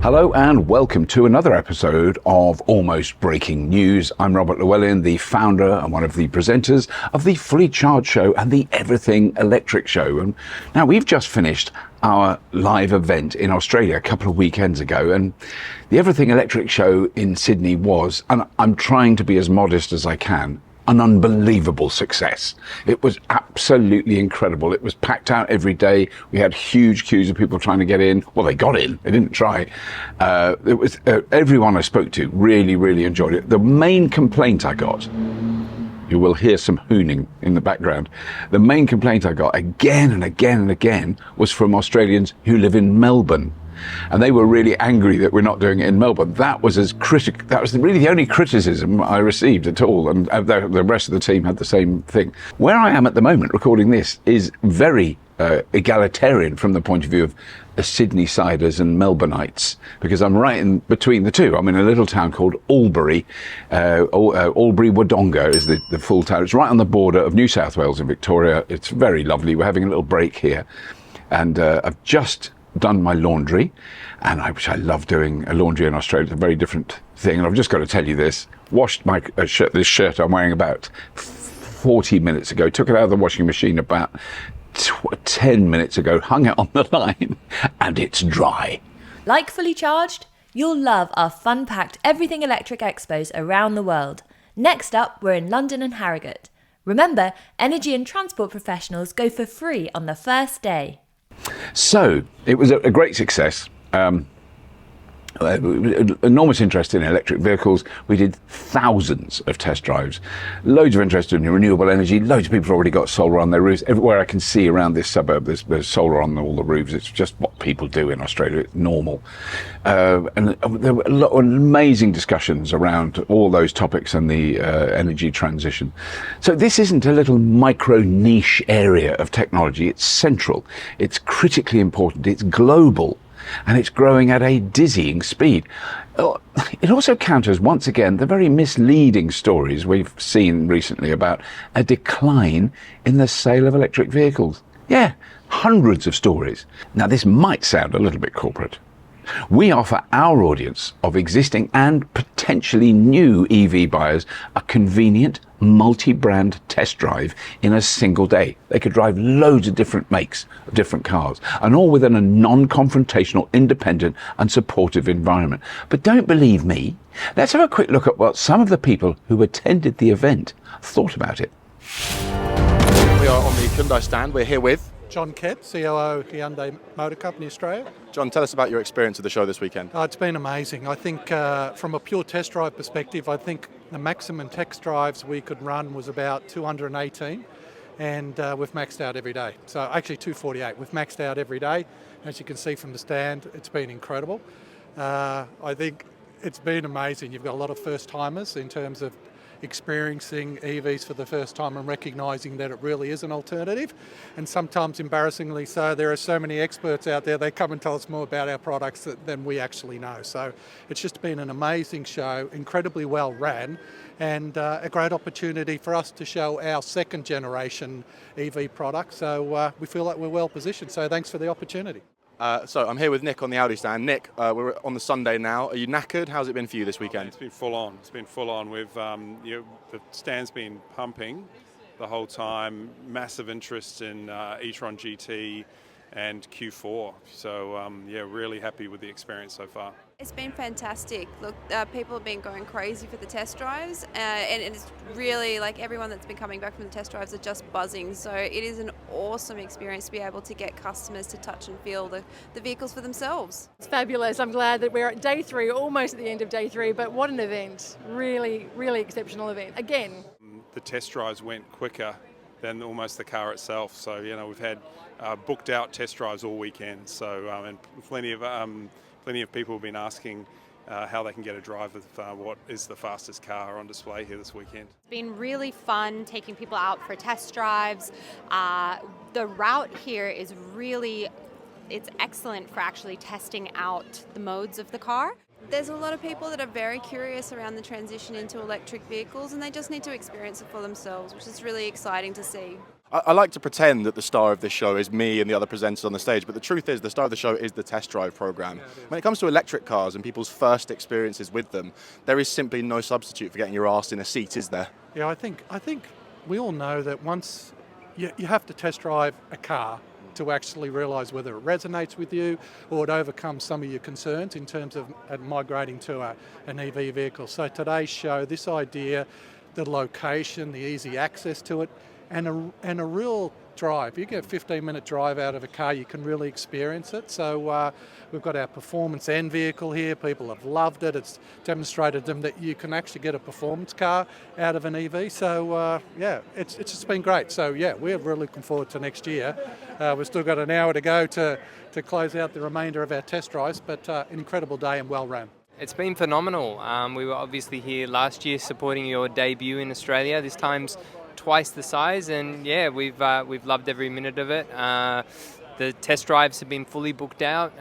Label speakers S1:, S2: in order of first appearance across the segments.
S1: Hello and welcome to another episode of Almost Breaking News. I'm Robert Llewellyn, the founder and one of the presenters of the Fully Charged Show and the Everything Electric Show. And now we've just finished our live event in Australia a couple of weekends ago, and the Everything Electric Show in Sydney was, and I'm trying to be as modest as I can, an unbelievable success. It was absolutely incredible. It was packed out every day. We had huge queues of people trying to get in. Well, they got in. They didn't try. It was everyone I spoke to really enjoyed it. The main complaint I got, you will hear some hooning in the background. The main complaint I got again and again and again was from Australians who live in Melbourne. And they were really angry that we're not doing it in Melbourne. That was really the only criticism I received at all, and the rest of the team had the same thing. Where I am at the moment recording this is very egalitarian from the point of view of Sydney-siders and Melbourneites, because I'm right in between the two. I'm in a little town called Albury. Albury Wodonga is the full town. It's right on the border of New South Wales and Victoria. It's very lovely. We're having a little break here, and I've just done my laundry, and which I love doing a laundry in Australia. It's a very different thing, and I've just got to tell you this. Washed my this shirt I'm wearing about 40 minutes ago, took it out of the washing machine about 10 minutes ago, hung it on the line, and it's dry.
S2: Like Fully Charged, you'll love our fun-packed Everything Electric expos around the world. Next up, we're in London and Harrogate. Remember, energy and transport professionals go for free on the first day.
S1: So it was a great success. Enormous interest in electric vehicles. We did thousands of test drives, loads of interest in renewable energy. Loads of people have already got solar on their roofs. Everywhere I can see around this suburb, there's solar on all the roofs. It's just what people do in Australia. It's normal. And there were a lot of amazing discussions around all those topics and the energy transition. So this isn't a little micro niche area of technology. It's central. It's critically important. It's global. And it's growing at a dizzying speed. It also counters, once again, the very misleading stories we've seen recently about a decline in the sale of electric vehicles. Yeah, hundreds of stories. Now, this might sound a little bit corporate. We offer our audience of existing and potentially new EV buyers a convenient multi-brand test drive in a single day. They could drive loads of different makes of different cars, and all within a non-confrontational, independent and supportive environment. But don't believe me. Let's have a quick look at what some of the people who attended the event thought about it.
S3: We are on the Hyundai stand. We're here with
S4: John Kett, COO Hyundai Motor Company Australia.
S3: John. Tell us about your experience of the show this weekend.
S4: It's been amazing. I think from a pure test drive perspective, I think the maximum test drives we could run was about 218, and we've maxed out every day. So actually 248. We've maxed out every day. As you can see from the stand, it's been incredible. I think it's been amazing. You've got a lot of first timers in terms of experiencing EVs for the first time and recognising that it really is an alternative, and sometimes embarrassingly so, there are so many experts out there, they come and tell us more about our products than we actually know. So it's just been an amazing show, incredibly well ran, and a great opportunity for us to show our second generation EV product. So we feel like we're well positioned, so thanks for the opportunity.
S3: So I'm here with Nick on the Audi stand. Nick, we're on the Sunday now. Are you knackered? How's it been for you this weekend?
S5: It's been full on. It's been full on. The stand's been pumping the whole time. Massive interest in e-tron GT and Q4. So really happy with the experience so far.
S6: It's been fantastic. Look, people have been going crazy for the test drives, and it's really like everyone that's been coming back from the test drives are just buzzing. So it is an awesome experience to be able to get customers to touch and feel the vehicles for themselves.
S7: It's fabulous. I'm glad that we're at day 3, almost at the end of day 3, but what an event. Really, really exceptional event. Again.
S5: The test drives went quicker than almost the car itself. So, we've had booked out test drives all weekend. So, and plenty of people have been asking how they can get a drive with what is the fastest car on display here this weekend.
S8: It's been really fun taking people out for test drives. The route here is it's excellent for actually testing out the modes of the car.
S6: There's a lot of people that are very curious around the transition into electric vehicles, and they just need to experience it for themselves, which is really exciting to see.
S3: I like to pretend that the star of this show is me and the other presenters on the stage, but the truth is the star of the show is the test drive program. When it comes to electric cars and people's first experiences with them, there is simply no substitute for getting your arse in a seat, is there?
S4: Yeah, I think we all know that once you have to test drive a car to actually realise whether it resonates with you or it overcomes some of your concerns in terms of migrating to an EV vehicle. So today's show, this idea, the location, the easy access to it, and a real drive. You get a 15-minute drive out of a car, you can really experience it. So we've got our performance end vehicle here. People have loved it. It's demonstrated them that you can actually get a performance car out of an EV. So yeah, it's just been great. So yeah, we're really looking forward to next year. We've still got an hour to go to close out the remainder of our test drives, but an incredible day and well run.
S9: It's been phenomenal. We were obviously here last year supporting your debut in Australia. This time's twice the size, and yeah, we've loved every minute of it. The test drives have been fully booked out.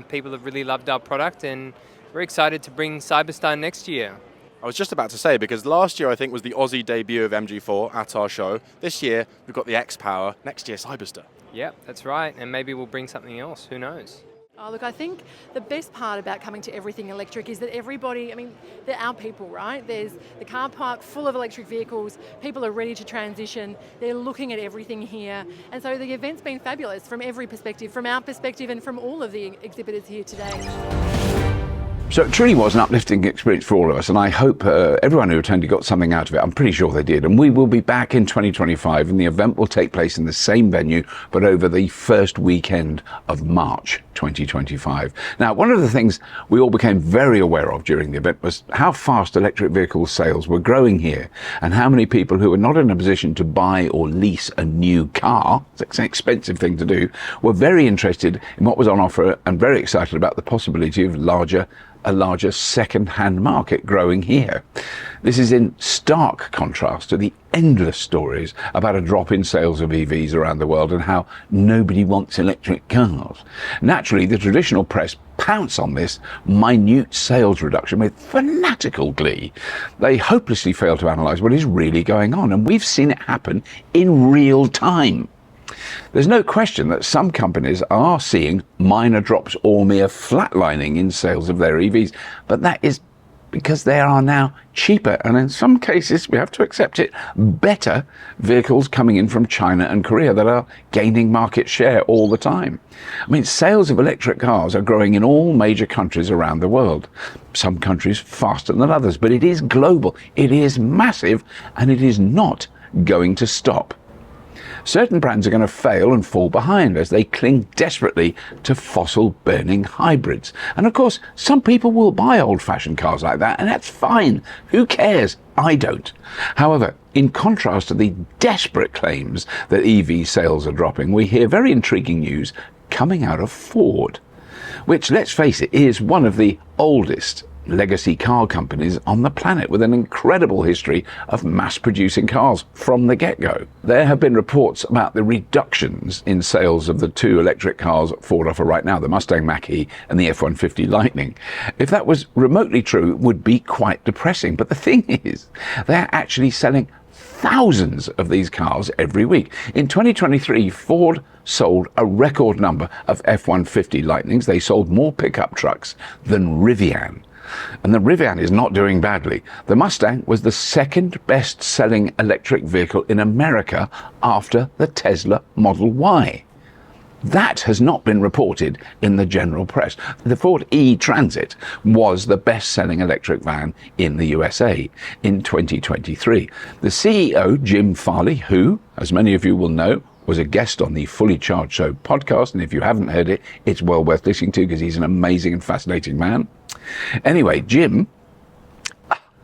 S9: People have really loved our product, and we're excited to bring Cyberstar next year.
S3: I was just about to say, because last year I think was the Aussie debut of MG4 at our show. This year we've got the X-Power, next year Cyberstar.
S9: Yeah, that's right, and maybe we'll bring something else, who knows?
S7: Oh, look, I think the best part about coming to Everything Electric is that everybody, they're our people, right? There's the car park full of electric vehicles, people are ready to transition, they're looking at everything here. And so the event's been fabulous from every perspective, from our perspective and from all of the exhibitors here today.
S1: So it truly was an uplifting experience for all of us, and I hope everyone who attended got something out of it. I'm pretty sure they did. And we will be back in 2025, and the event will take place in the same venue, but over the first weekend of March 2025. Now, one of the things we all became very aware of during the event was how fast electric vehicle sales were growing here, and how many people who were not in a position to buy or lease a new car, it's an expensive thing to do, were very interested in what was on offer and very excited about the possibility of a larger second-hand market growing here. This is in stark contrast to the endless stories about a drop in sales of EVs around the world and how nobody wants electric cars. Naturally, the traditional press pounce on this minute sales reduction with fanatical glee. They hopelessly fail to analyse what is really going on, and we've seen it happen in real time. There's no question that some companies are seeing minor drops or mere flatlining in sales of their EVs, but that is because they are now cheaper, and in some cases, we have to accept it, better vehicles coming in from China and Korea that are gaining market share all the time. Sales of electric cars are growing in all major countries around the world. Some countries faster than others, but it is global, it is massive, and it is not going to stop. Certain brands are going to fail and fall behind as they cling desperately to fossil-burning hybrids. And of course, some people will buy old-fashioned cars like that, and that's fine. Who cares? I don't. However, in contrast to the desperate claims that EV sales are dropping, we hear very intriguing news coming out of Ford, which, let's face it, is one of the oldest legacy car companies on the planet, with an incredible history of mass-producing cars from the get-go. There have been reports about the reductions in sales of the two electric cars Ford offer right now, the Mustang Mach-E and the F-150 Lightning. If that was remotely true, it would be quite depressing. But the thing is, they're actually selling thousands of these cars every week. In 2023, Ford sold a record number of F-150 Lightnings. They sold more pickup trucks than Rivian. And the Rivian is not doing badly. The Mustang was the second best-selling electric vehicle in America after the Tesla Model Y. That has not been reported in the general press. The Ford E-Transit was the best-selling electric van in the USA in 2023. The CEO, Jim Farley, who, as many of you will know, was a guest on the Fully Charged Show podcast, and if you haven't heard it, it's well worth listening to because he's an amazing and fascinating man. Anyway, Jim,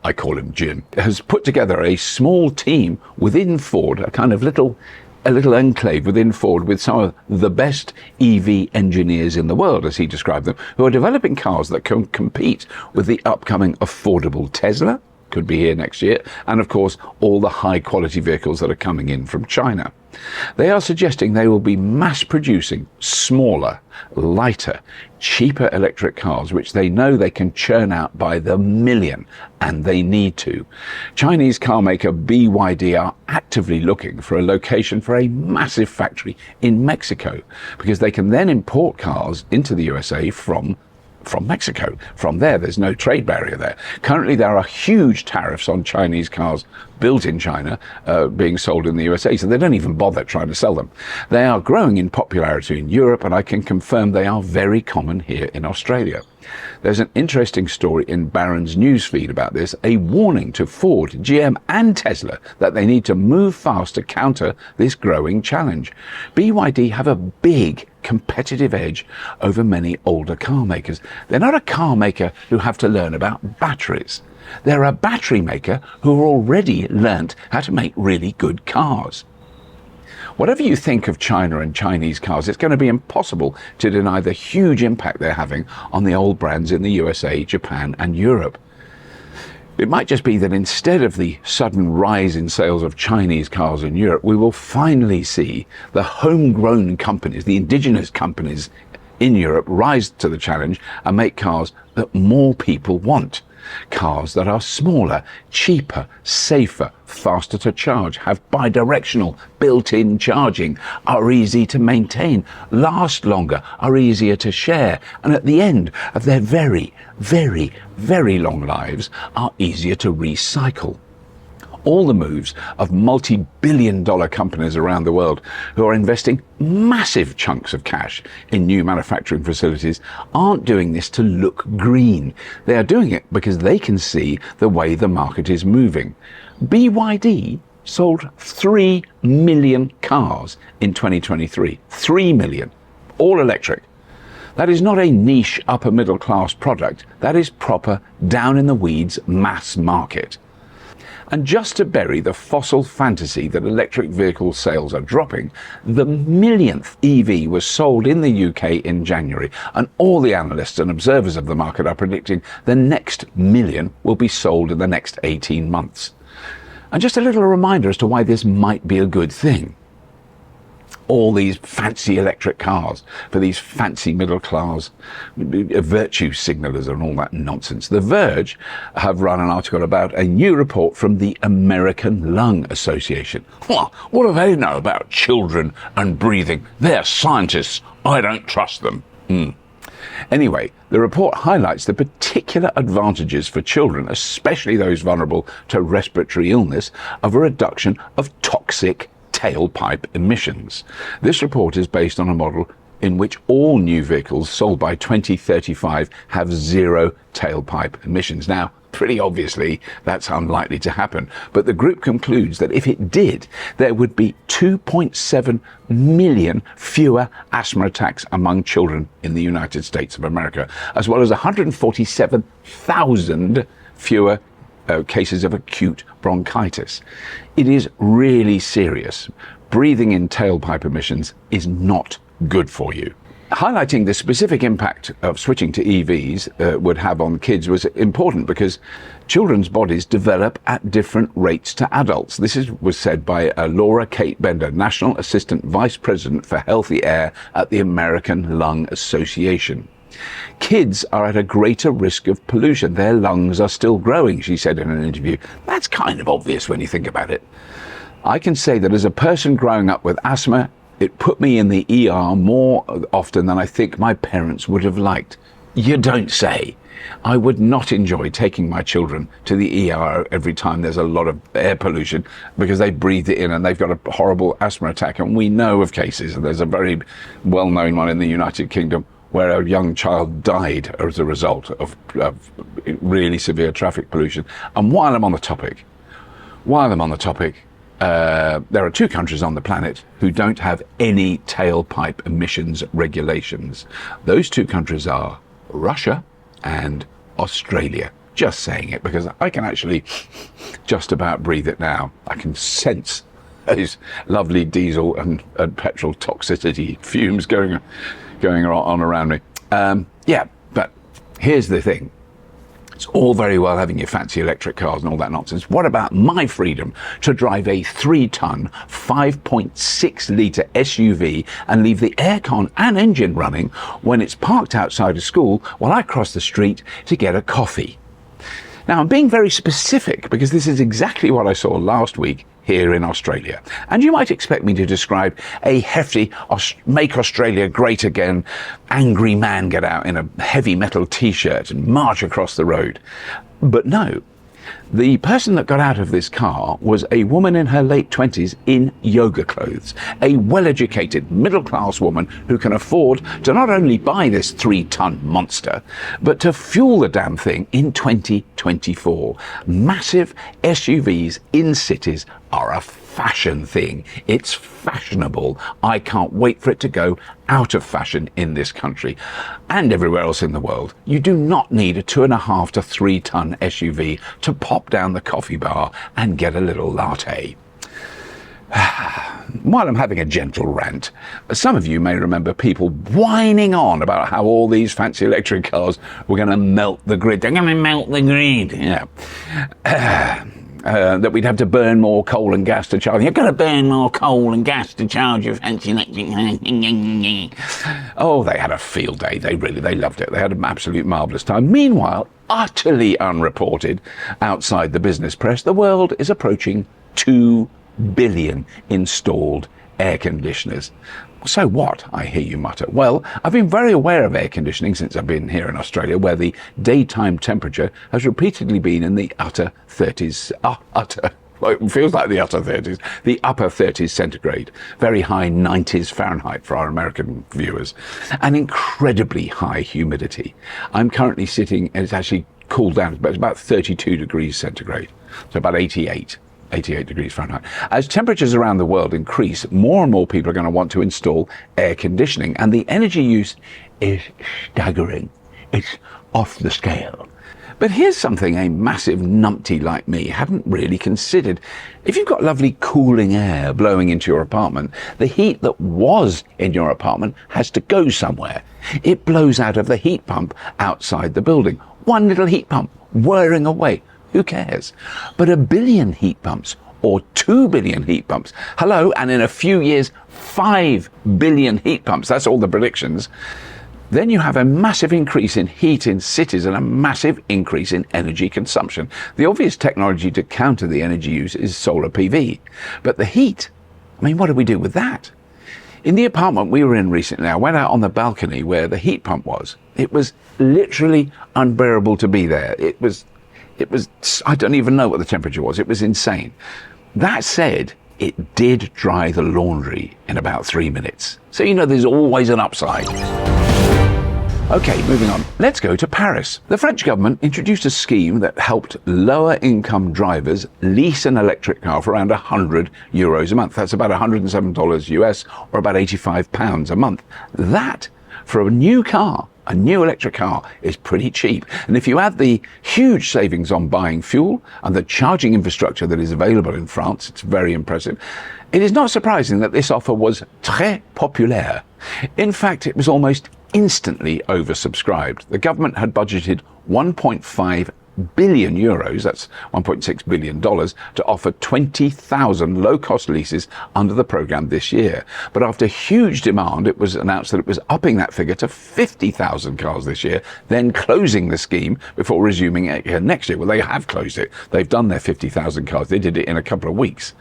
S1: I call him Jim, has put together a small team within Ford, a kind of little enclave within Ford with some of the best EV engineers in the world, as he described them, who are developing cars that can compete with the upcoming affordable Tesla, could be here next year, and of course all the high quality vehicles that are coming in from China. They are suggesting they will be mass producing smaller, lighter, cheaper electric cars, which they know they can churn out by the million, and they need to. Chinese car maker BYD are actively looking for a location for a massive factory in Mexico, because they can then import cars into the USA from Mexico. From there's no trade barrier there. Currently, there are huge tariffs on Chinese cars built in China being sold in the USA, so they don't even bother trying to sell them. They are growing in popularity in Europe, and I can confirm they are very common here in Australia. There's an interesting story in Barron's newsfeed about this, a warning to Ford, GM and Tesla that they need to move fast to counter this growing challenge. BYD have a big competitive edge over many older car makers. They're not a car maker who have to learn about batteries. They're a battery maker who already learnt how to make really good cars. Whatever you think of China and Chinese cars, it's going to be impossible to deny the huge impact they're having on the old brands in the USA, Japan and Europe. It might just be that instead of the sudden rise in sales of Chinese cars in Europe, we will finally see the homegrown companies, the indigenous companies in Europe, rise to the challenge and make cars that more people want. Cars that are smaller, cheaper, safer, faster to charge, have bidirectional built-in charging, are easy to maintain, last longer, are easier to share, and at the end of their very, very, very long lives are easier to recycle. All the moves of multi-billion-dollar companies around the world who are investing massive chunks of cash in new manufacturing facilities aren't doing this to look green. They are doing it because they can see the way the market is moving. BYD sold 3 million cars in 2023. 3 million. All electric. That is not a niche upper middle class product. That is proper down in the weeds mass market. And just to bury the fossil fantasy that electric vehicle sales are dropping, the millionth EV was sold in the UK in January, and all the analysts and observers of the market are predicting the next million will be sold in the next 18 months. And just a little reminder as to why this might be a good thing. All these fancy electric cars for these fancy middle class virtue signalers and all that nonsense. The Verge have run an article about a new report from the American Lung Association. What do they know about children and breathing? They're scientists. I don't trust them. Anyway, the report highlights the particular advantages for children, especially those vulnerable to respiratory illness, of a reduction of toxic tailpipe emissions. This report is based on a model in which all new vehicles sold by 2035 have zero tailpipe emissions. Now, pretty obviously, that's unlikely to happen, but the group concludes that if it did, there would be 2.7 million fewer asthma attacks among children in the United States of America, as well as 147,000 fewer cases of acute bronchitis. It is really serious. Breathing in tailpipe emissions is not good for you. Highlighting the specific impact of switching to EVs would have on kids was important because children's bodies develop at different rates to adults. This was said by Laura Kate Bender, National Assistant Vice President for Healthy Air at the American Lung Association. Kids are at a greater risk of pollution. Their lungs are still growing, she said in an interview. That's kind of obvious when you think about it. I can say that as a person growing up with asthma, it put me in the ER more often than I think my parents would have liked. You don't say. I would not enjoy taking my children to the ER every time there's a lot of air pollution because they breathe it in and they've got a horrible asthma attack. And we know of cases, and there's a very well-known one in the United Kingdom, where a young child died as a result of really severe traffic pollution. And while I'm on the topic, there are 2 countries on the planet who don't have any tailpipe emissions regulations. Those 2 countries are Russia and Australia. Just saying it because I can actually just about breathe it now. I can sense those lovely diesel and petrol toxicity fumes going on around me. But here's the thing. It's all very well having your fancy electric cars and all that nonsense. What about my freedom to drive a 3-ton, 5.6-litre SUV and leave the aircon and engine running when it's parked outside a school while I cross the street to get a coffee? Now, I'm being very specific because this is exactly what I saw last week here in Australia. And you might expect me to describe a hefty Make Australia Great Again angry man get out in a heavy metal t-shirt and march across the road. But no. The person that got out of this car was a woman in her late 20s in yoga clothes, a well-educated middle-class woman who can afford to not only buy this 3-ton monster, but to fuel the damn thing in 2024. Massive SUVs in cities are a fashion thing. It's fashionable. I can't wait for it to go out of fashion in this country and everywhere else in the world. You do not need a 2.5 to 3-ton SUV to pop down the coffee bar and get a little latte. While I'm having a gentle rant, some of you may remember people whining on about how all these fancy electric cars were going to melt the grid. They're going to melt the grid. Yeah. That we'd have to burn more coal and gas to charge. You've got to burn more coal and gas to charge your fancy electric. Oh, they had a field day. They loved it. They had an absolute marvellous time. Meanwhile, utterly unreported outside the business press, the world is approaching 2 billion installed air conditioners. So what, I hear you mutter? Well, I've been very aware of air conditioning since I've been here in Australia, where the daytime temperature has repeatedly been in the utter 30s. Well, it feels like the utter 30s, the upper 30s centigrade, very high 90s Fahrenheit for our American viewers, and incredibly high humidity. I'm currently sitting, and it's actually cooled down, but it's about 32 degrees centigrade, so about 88 degrees Fahrenheit. As temperatures around the world increase, more and more people are going to want to install air conditioning, and the energy use is staggering. It's off the scale. But here's something a massive numpty like me hadn't really considered. If you've got lovely cooling air blowing into your apartment, the heat that was in your apartment has to go somewhere. It blows out of the heat pump outside the building. One little heat pump whirring away. Who cares? But 1 billion heat pumps or 2 billion heat pumps. Hello, and in a few years, 5 billion heat pumps. That's all the predictions. Then you have a massive increase in heat in cities and a massive increase in energy consumption. The obvious technology to counter the energy use is solar PV. But the heat, I mean, what do we do with that? In the apartment we were in recently, I went out on the balcony where the heat pump was. It was literally unbearable to be there. It was, I don't even know what the temperature was. It was insane. That said, it did dry the laundry in about 3 minutes. So, you know, there's always an upside. Okay, moving on. Let's go to Paris. The French government introduced a scheme that helped lower income drivers lease an electric car for around €100 a month. That's about $107 US or about £85 a month. That, for a new car, a new electric car, is pretty cheap. And if you add the huge savings on buying fuel and the charging infrastructure that is available in France, it's very impressive. It is not surprising that this offer was très populaire. In fact, it was almost instantly oversubscribed. The government had budgeted 1.5 billion euros, that's $1.6 billion, to offer 20,000 low-cost leases under the programme this year. But after huge demand, it was announced that it was upping that figure to 50,000 cars this year, then closing the scheme before resuming it next year. Well, they have closed it. They've done their 50,000 cars. They did it in a couple of weeks.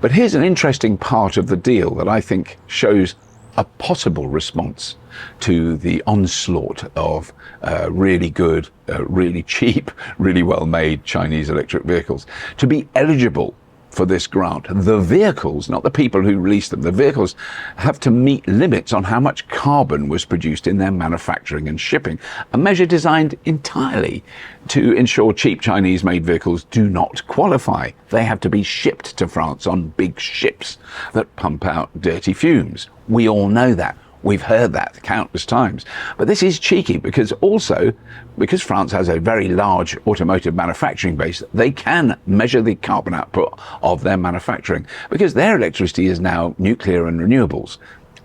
S1: But here's an interesting part of the deal that I think shows a possible response to the onslaught of really good, really cheap, really well-made Chinese electric vehicles. To be eligible for this grant, the vehicles, not the people who release them, the vehicles have to meet limits on how much carbon was produced in their manufacturing and shipping, a measure designed entirely to ensure cheap Chinese-made vehicles do not qualify. They have to be shipped to France on big ships that pump out dirty fumes. We all know that. We've heard that countless times. But this is cheeky because France has a very large automotive manufacturing base, they can measure the carbon output of their manufacturing because their electricity is now nuclear and renewables.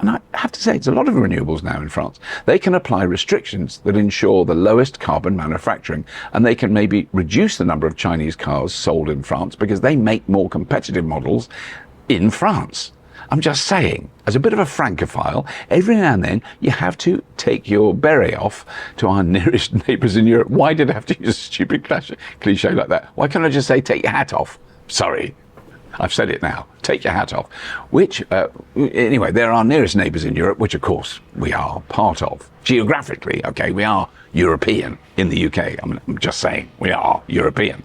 S1: And I have to say, it's a lot of renewables now in France. They can apply restrictions that ensure the lowest carbon manufacturing, and they can maybe reduce the number of Chinese cars sold in France because they make more competitive models in France. I'm just saying, as a bit of a francophile, every now and then you have to take your beret off to our nearest neighbours in Europe. Why did I have to use a stupid cliche like that? Why can't I just say, take your hat off? Sorry. I've said it now. Take your hat off. Which, anyway, they're our nearest neighbours in Europe, which, of course, we are part of. Geographically, okay, we are European in the UK. I'm just saying, we are European.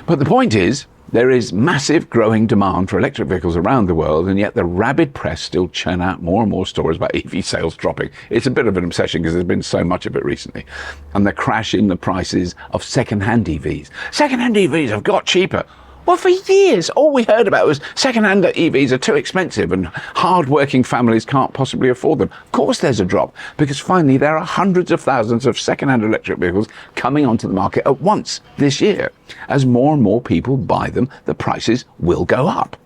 S1: But the point is, there is massive growing demand for electric vehicles around the world, and yet the rabid press still churn out more and more stories about EV sales dropping. It's a bit of an obsession because there's been so much of it recently. And the crash in the prices of second-hand EVs. Second-hand EVs have got cheaper. Well, for years, all we heard about was second-hand EVs are too expensive and hard-working families can't possibly afford them. Of course there's a drop, because finally there are hundreds of thousands of second-hand electric vehicles coming onto the market at once this year. As more and more people buy them, the prices will go up.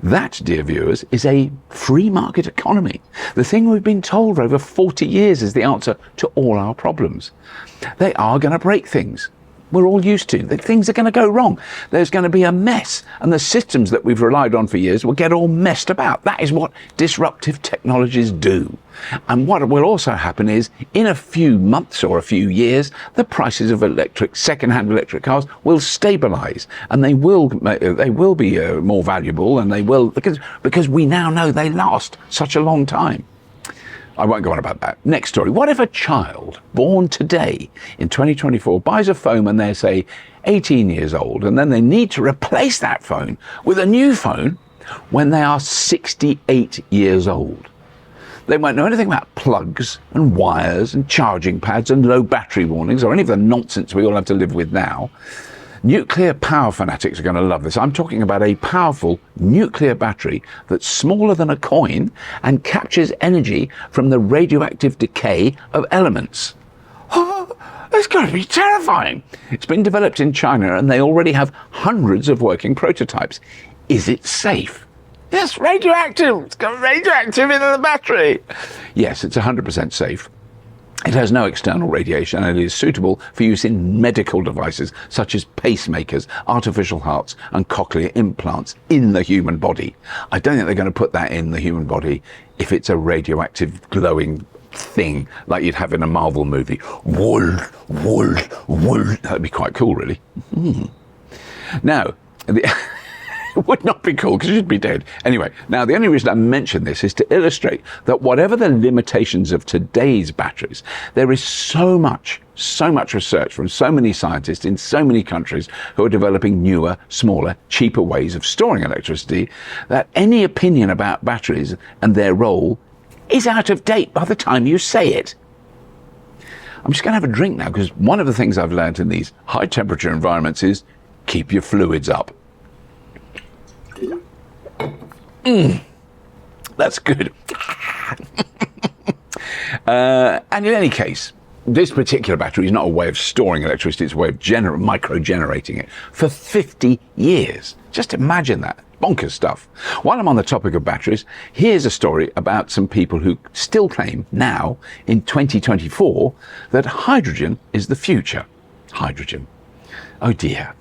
S1: That, dear viewers, is a free market economy. The thing we've been told for over 40 years is the answer to all our problems. They are going to break things. We're all used to. That things are going to go wrong. There's going to be a mess. And the systems that we've relied on for years will get all messed about. That is what disruptive technologies do. And what will also happen is, in a few months or a few years, the prices of second-hand electric cars will stabilise, and they will be more valuable, and they will, because we now know they last such a long time. I won't go on about that. Next story. What if a child born today in 2024 buys a phone when they're, say, 18 years old, and then they need to replace that phone with a new phone when they are 68 years old? They won't know anything about plugs and wires and charging pads and low battery warnings or any of the nonsense we all have to live with now. Nuclear power fanatics are going to love this. I'm talking about a powerful nuclear battery that's smaller than a coin and captures energy from the radioactive decay of elements. Oh, that's got to be terrifying. It's been developed in China and they already have hundreds of working prototypes. Is it safe? Yes, radioactive. It's got radioactive in the battery. Yes, it's 100% safe. It has no external radiation and it is suitable for use in medical devices such as pacemakers, artificial hearts and cochlear implants in the human body. I don't think they're going to put that in the human body if it's a radioactive glowing thing like you'd have in a Marvel movie. Wool, wool, wool. That'd be quite cool, really. Now, it would not be cool because you'd be dead. Anyway, now the only reason I mention this is to illustrate that whatever the limitations of today's batteries, there is so much research from so many scientists in so many countries who are developing newer, smaller, cheaper ways of storing electricity that any opinion about batteries and their role is out of date by the time you say it. I'm just going to have a drink now because one of the things I've learned in these high temperature environments is keep your fluids up. That's good. And in any case, this particular battery is not a way of storing electricity, it's a way of micro-generating it for 50 years. Just imagine that. Bonkers stuff. While I'm on the topic of batteries, here's a story about some people who still claim now, in 2024, that hydrogen is the future. Hydrogen. Oh dear.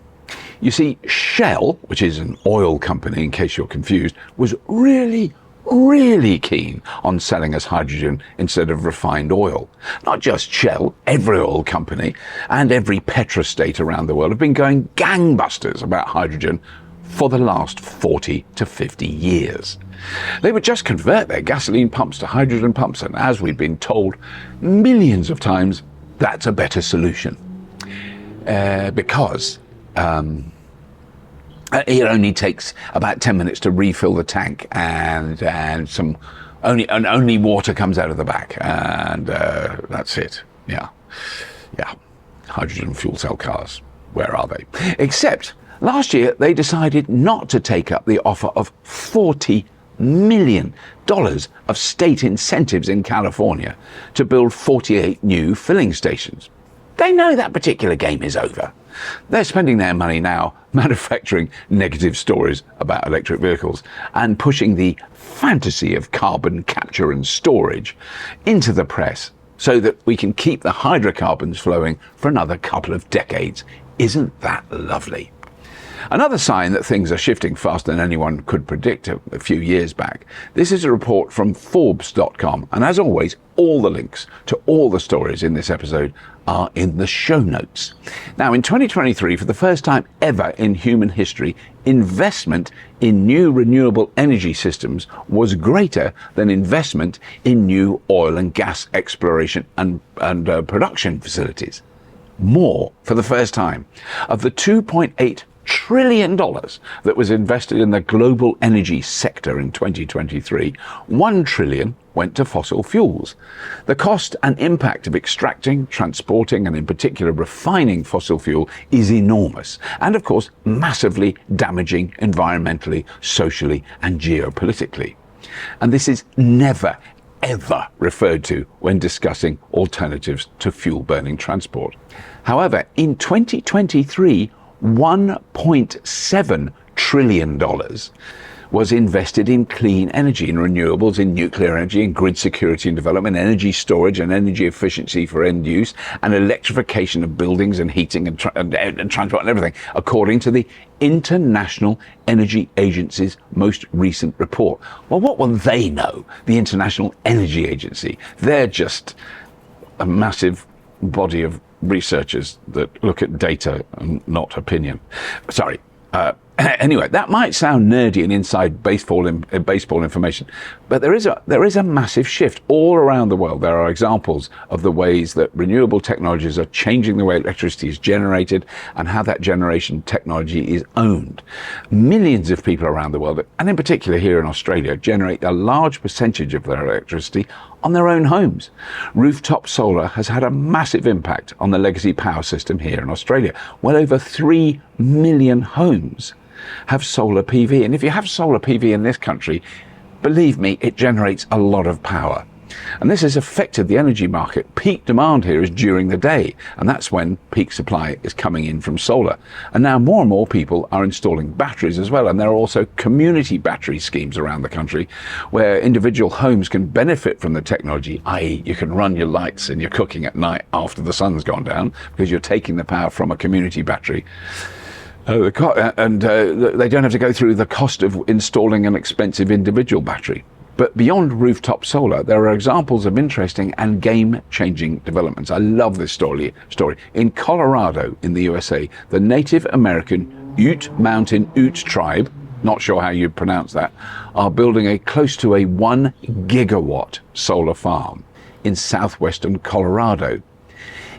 S1: You see, Shell, which is an oil company, in case you're confused, was really keen on selling us hydrogen instead of refined oil. Not just Shell, every oil company and every petrostate around the world have been going gangbusters about hydrogen for the last 40 to 50 years. They would just convert their gasoline pumps to hydrogen pumps, and as we've been told millions of times, that's a better solution. Because it only takes about 10 minutes to refill the tank, and only water comes out of the back, and that's it. Yeah. Hydrogen fuel cell cars. Where are they? Except last year they decided not to take up the offer of $40 million of state incentives in California to build 48 new filling stations. They know that particular game is over. They're spending their money now manufacturing negative stories about electric vehicles and pushing the fantasy of carbon capture and storage into the press so that we can keep the hydrocarbons flowing for another couple of decades. Isn't that lovely? Another sign that things are shifting faster than anyone could predict a few years back. This is a report from Forbes.com, and as always, all the links to all the stories in this episode are in the show notes. Now, in 2023, for the first time ever in human history, investment in new renewable energy systems was greater than investment in new oil and gas exploration and production facilities. More for the first time. Of the $2.8 trillion that was invested in the global energy sector in 2023, $1 trillion went to fossil fuels. The cost and impact of extracting, transporting, and in particular refining fossil fuel is enormous, and of course massively damaging environmentally, socially, and geopolitically. And this is never ever referred to when discussing alternatives to fuel-burning transport. However, in 2023, $1.7 trillion was invested in clean energy, in renewables, in nuclear energy, in grid security and development, energy storage and energy efficiency for end use, and electrification of buildings and heating and transport and everything, according to the International Energy Agency's most recent report. Well, what will they know, the International Energy Agency? They're just a massive body of researchers that look at data and not opinion. Sorry. Anyway, that might sound nerdy and inside baseball information, but there is a massive shift all around the world. There are examples of the ways that renewable technologies are changing the way electricity is generated and how that generation technology is owned. Millions of people around the world, and in particular here in Australia, generate a large percentage of their electricity on their own homes. Rooftop solar has had a massive impact on the legacy power system here in Australia. Well over 3 million homes have solar PV. And if you have solar PV in this country, believe me, it generates a lot of power. And this has affected the energy market. Peak demand here is during the day, and that's when peak supply is coming in from solar. And now more and more people are installing batteries as well, and there are also community battery schemes around the country where individual homes can benefit from the technology, i.e. you can run your lights and your cooking at night after the sun's gone down because you're taking the power from a community battery. They don't have to go through the cost of installing an expensive individual battery. But beyond rooftop solar, there are examples of interesting and game-changing developments. I love this story. In Colorado, in the USA, the Native American Ute Mountain Ute tribe, not sure how you pronounce that, are building close to a 1 gigawatt solar farm in southwestern Colorado.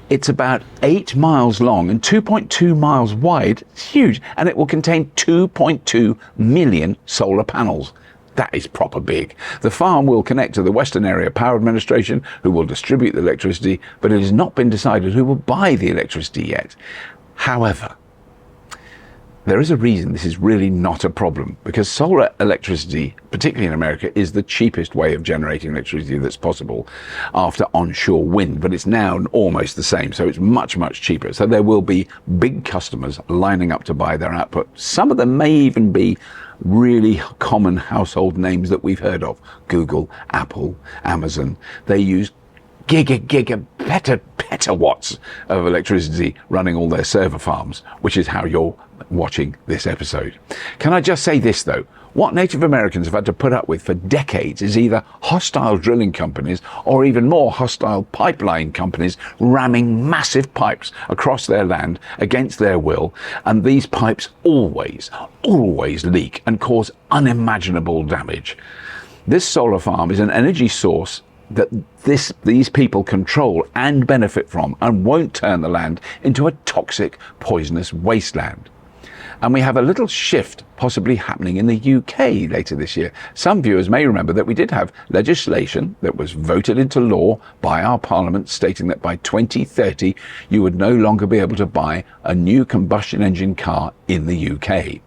S1: It's about 8 miles long and 2.2 miles wide. It's huge, and it will contain 2.2 million solar panels. That is proper big. The farm will connect to the Western Area Power Administration, who will distribute the electricity, but it has not been decided who will buy the electricity yet. However, there is a reason this is really not a problem, because solar electricity, particularly in America, is the cheapest way of generating electricity that's possible after onshore wind, but it's now almost the same, so it's much, much cheaper. So there will be big customers lining up to buy their output. Some of them may even be really common household names that we've heard of. Google, Apple, Amazon. They use petawatts of electricity running all their server farms, which is how you're watching this episode. Can I just say this though? What Native Americans have had to put up with for decades is either hostile drilling companies or even more hostile pipeline companies ramming massive pipes across their land against their will, and these pipes always leak and cause unimaginable damage. This solar farm is an energy source that these people control and benefit from, and won't turn the land into a toxic, poisonous wasteland. And we have a little shift possibly happening in the UK later this year. Some viewers may remember that we did have legislation that was voted into law by our Parliament stating that by 2030 you would no longer be able to buy a new combustion engine car in the UK.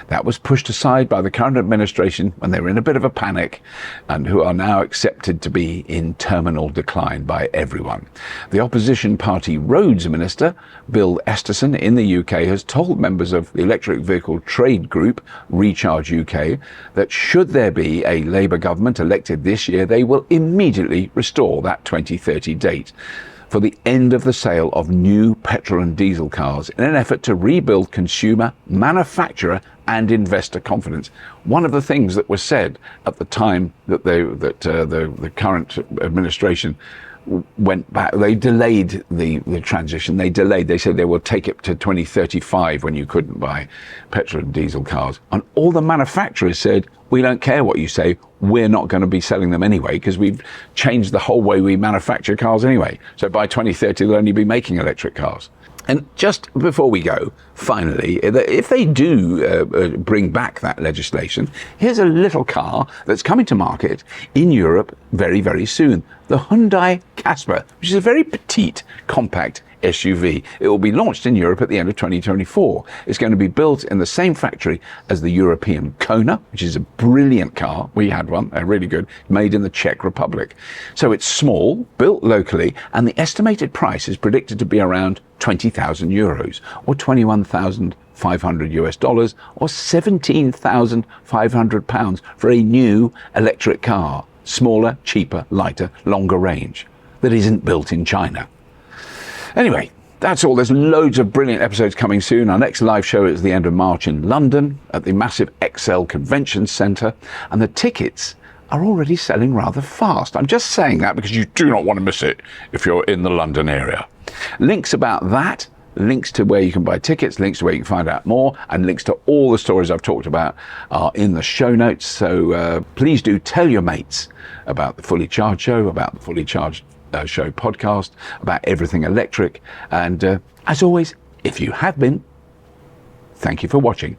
S1: That was pushed aside by the current administration when they were in a bit of a panic, and who are now accepted to be in terminal decline by everyone. The opposition party roads minister, Bill Esterson, in the UK, has told members of the electric vehicle trade group, Recharge UK, that should there be a Labour government elected this year, they will immediately restore that 2030 date for the end of the sale of new petrol and diesel cars in an effort to rebuild consumer, manufacturer and investor confidence. One of the things that was said at the time that the current administration went back, they delayed the transition. They said they will take it to 2035 when you couldn't buy petrol and diesel cars. And all the manufacturers said, we don't care what you say, we're not going to be selling them anyway, because we've changed the whole way we manufacture cars anyway. So by 2030, they'll only be making electric cars. And just before we go, finally, if they do bring back that legislation, here's a little car that's coming to market in Europe very, very soon. The Hyundai Asthma, which is a very petite, compact SUV. It will be launched in Europe at the end of 2024. It's going to be built in the same factory as the European Kona, which is a brilliant car. We had one, really good, made in the Czech Republic. So it's small, built locally, and the estimated price is predicted to be around 20,000 euros or 21,500 US dollars or 17,500 pounds for a new electric car. Smaller, cheaper, lighter, longer range. That isn't built in China. Anyway, that's all. There's loads of brilliant episodes coming soon. Our next live show is the end of March in London at the massive XL Convention Centre, and the tickets are already selling rather fast. I'm just saying that because you do not want to miss it if you're in the London area. Links about that, links to where you can buy tickets, links to where you can find out more, and links to all the stories I've talked about are in the show notes. So please do tell your mates about the Fully Charged Show, about the Fully Charged Show podcast, about everything electric. And as always, if you have been, thank you for watching.